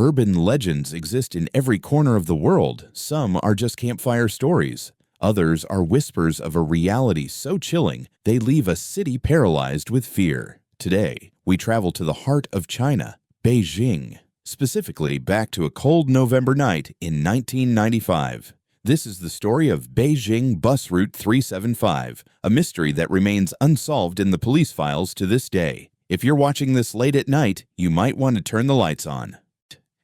urban legends exist in every corner of the world, some are just campfire stories. Others are whispers of a reality so chilling they leave a city paralyzed with fear. Today, we travel to the heart of China, Beijing, specifically back to a cold November night in 1995. This is the story of Beijing Bus Route 375, a mystery that remains unsolved in the police files to this day. If you're watching this late at night, you might want to turn the lights on.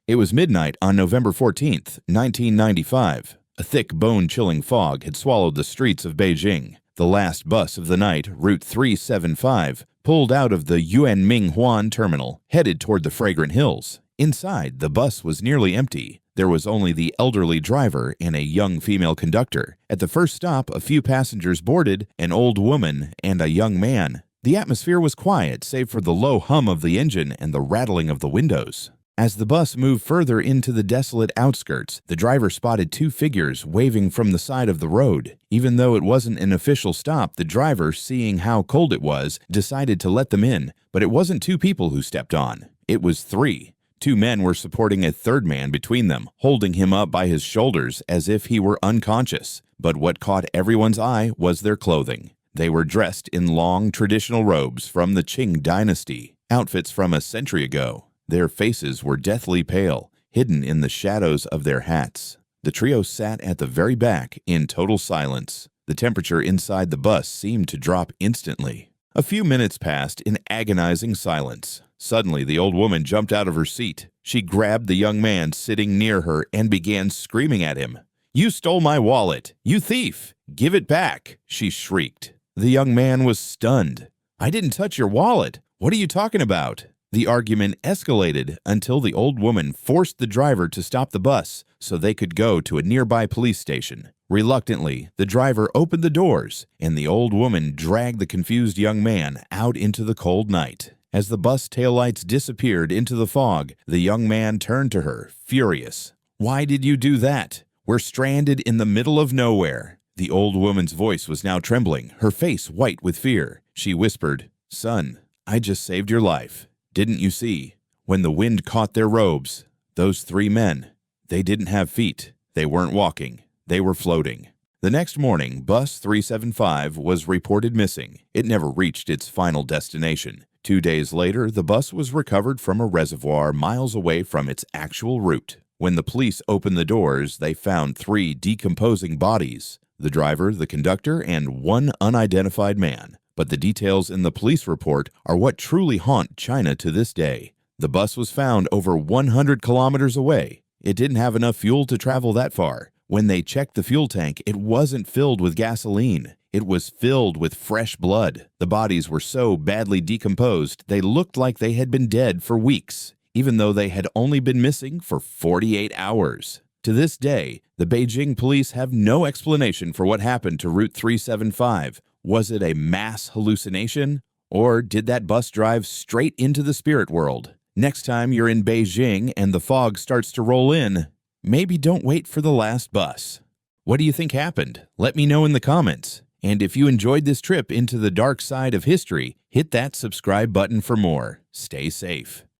It was midnight on November 14th, 1995. A thick, bone-chilling fog had swallowed the streets of Beijing. The last bus of the night, Route 375, pulled out of the Yuanminghuan terminal, headed toward the fragrant hills. Inside, the bus was nearly empty. There was only the elderly driver and a young female conductor. At the first stop, a few passengers boarded, an old woman and a young man. The atmosphere was quiet, save for the low hum of the engine and the rattling of the windows. As the bus moved further into the desolate outskirts, the driver spotted two figures waving from the side of the road. Even though it wasn't an official stop, the driver, seeing how cold it was, decided to let them in. But it wasn't two people who stepped on. It was three. Two men were supporting a third man between them, holding him up by his shoulders as if he were unconscious. But what caught everyone's eye was their clothing. They were dressed in long, traditional robes from the Qing Dynasty, outfits from a century ago. Their faces were deathly pale, hidden in the shadows of their hats. The trio sat at the very back in total silence. The temperature inside the bus seemed to drop instantly. A few minutes passed in agonizing silence. Suddenly, the old woman jumped out of her seat. She grabbed the young man sitting near her and began screaming at him. "You stole my wallet! You thief! Give it back!" she shrieked. The young man was stunned. "I didn't touch your wallet. What are you talking about?" The argument escalated until the old woman forced the driver to stop the bus so they could go to a nearby police station. Reluctantly, the driver opened the doors, and the old woman dragged the confused young man out into the cold night. As the bus taillights disappeared into the fog, the young man turned to her, furious. "Why did you do that? We're stranded in the middle of nowhere." The old woman's voice was now trembling, her face white with fear. She whispered, "Son, I just saved your life. Didn't you see? When the wind caught their robes, those three men, they didn't have feet. They weren't walking. They were floating." The next morning, Bus 375 was reported missing. It never reached its final destination. 2 days later, the bus was recovered from a reservoir miles away from its actual route. When the police opened the doors, they found three decomposing bodies: the driver, the conductor, and one unidentified man. But the details in the police report are what truly haunt China to this day. The bus was found over 100 kilometers away. It didn't have enough fuel to travel that far. When they checked the fuel tank, it wasn't filled with gasoline. It was filled with fresh blood. The bodies were so badly decomposed, they looked like they had been dead for weeks, even though they had only been missing for 48 hours. To this day, the Beijing police have no explanation for what happened to Route 375. Was it a mass hallucination? Or did that bus drive straight into the spirit world? Next time you're in Beijing and the fog starts to roll in, maybe don't wait for the last bus. What do you think happened? Let me know in the comments. And if you enjoyed this trip into the dark side of history, hit that subscribe button for more. Stay safe.